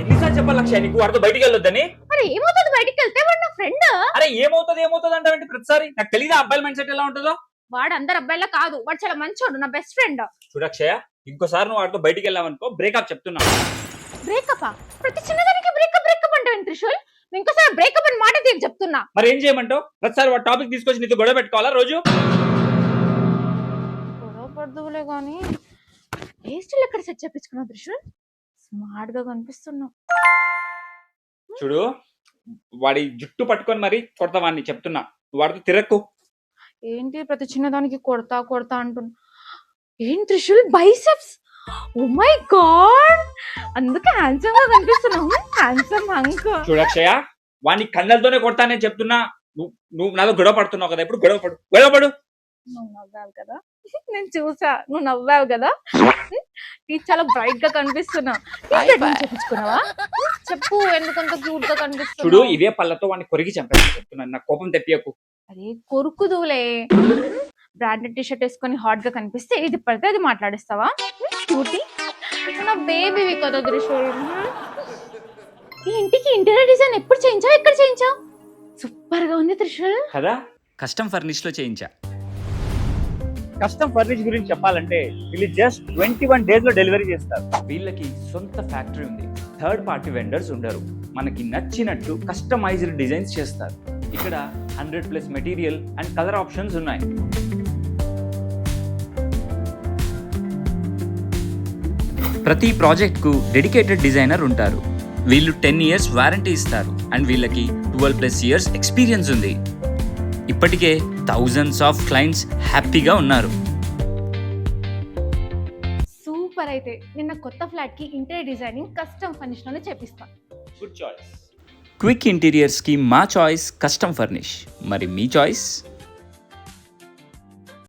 ఎన్నిసార్లు చెప్పాలి లక్ష్య నీకు వాడితో బయటికి వెళ్ళొద్దని? మరి ఏమవుతుంది బయటికి వెళ్తే? వాడు నా ఫ్రెండ్. అరే ఏమవుతుంది అంటే ప్రతిసారి నాకు తెలియదు అబ్బాయిల మైండ్ సెట్ ఎలా ఉంటుందో. వాడు అందరు అబ్బాయిలా కాదు, వాడు చాలా మంచోడు, నా బెస్ట్ ఫ్రెండ్. చూడక్షయ ఇంకోసారి నువ్వు వాడితో బయటికి వెళ్ళావనుకో బ్రేకప్ చెప్తున్నా. బ్రేకప్? ప్రతి చిన్నదానికి బ్రేకప్ బ్రేకప్ అంటావు త్రిశూల్. నేను ఇంకోసారి బ్రేకప్ అని మాట తీయకు చెప్తున్నా. మరి ఏం చేయమంటావు? ప్రతిసారి వాడు టాపిక్ తీసుకొచ్చి నీతో గొడవ పెట్టుకోవాలా రోజు? గొడవ పడదులే గానీ హెయిర్ స్టైల్ ఎక్కడ సెట్ చేపించుకున్నావు త్రిశూల్? స్మార్ట్ గా కనిపిస్తున్నావు. చూడు వాడి జుట్టు పట్టుకొని మరి కొడతావాన్ని చెప్తున్నా. నువ్వు వాడితో తిరక్కు. ఏంటి ప్రతి చిన్నదానికి కొడతా కొడతా అంటున్నా? ఏం Trishul biceps? Oh my god, అందుకే హ్యాండ్సమ్ గా కనిపిస్తున్నావు. Handsome hunk. చూడక్షయ వాడిని కళ్ళతోనే కొడతానే చెప్తున్నా. నువ్వు నాతో గొడవ పడుతున్నావు కదా, ఇప్పుడు గొడవ పడు. నువ్వు నవ్వావు కదా, నేను చూసా. నువ్వు నవ్వావు కదా, నీ చాలా బ్రైట్ గా కనిపిస్తున్నా. చెప్పించుకున్నావా? చెప్పు, ఎందుకంత క్యూట్ గా చూడు కనిపిస్తున్నావు? ఇవే పళ్ళతో వాడిని కొరికి చంపేస్తా చెప్తున్నాను. నా కోపం తెప్పియకు. అరే కొరుకుదులే. బ్రాండెడ్ టీ షర్ట్ వేసుకొని హాట్ గా కనిపిస్తే ఏది పడితే అది మాట్లాడిస్తావా? క్యూటీ, నా బేబీవి కదా త్రిశూల్. ఈ ఇంటికి ఇంటీరియర్ డిజైన్ ఎప్పుడు చేయించావు, ఎక్కడ చేయించావు? సూపర్ గా ఉంది త్రిశూల్ కదా. కస్టమ్ ఫర్నిష్ లో చేయించా. కస్టమ్ ఫర్నిష్ గురించి చెప్పాలంటే వీళ్ళు జస్ట్ 21 days లో డెలివరీ చేస్తారు. వీళ్ళకి సొంత ఫ్యాక్టరీ ఉంది. థర్డ్ పార్టీ వెండర్స్ ఉండరు. మనకి నచ్చినట్టు కస్టమైజ్డ్ డిజైన్స్ చేస్తారు. ఇక్కడ 100+ మెటీరియల్ అండ్ కలర్ ఆప్షన్స్ ఉన్నాయి. ప్రతి ప్రాజెక్ట్కు డెడికేటెడ్ డిజైనర్ ఉంటారు. వీళ్ళు 10 years వారంటీ ఇస్తారు అండ్ వీళ్ళకి 12+ years ఎక్స్పీరియన్స్ ఉంది. ఇప్పటికే thousands ఆఫ్ క్లయింట్స్ హ్యాపీగా ఉన్నారు. సూపర్. అయితే నిన్న కొత్త ఫ్లాట్ కి ఇంటీరియర్ డిజైనింగ్ కస్టమ్ ఫర్నిష్ లోనే చేపిస్తా. Good choice. క్విక్ ఇంటీరియర్స్కి మా చాయిస్ కస్టమ్ ఫర్నిష్. మరి మీ చాయిస్?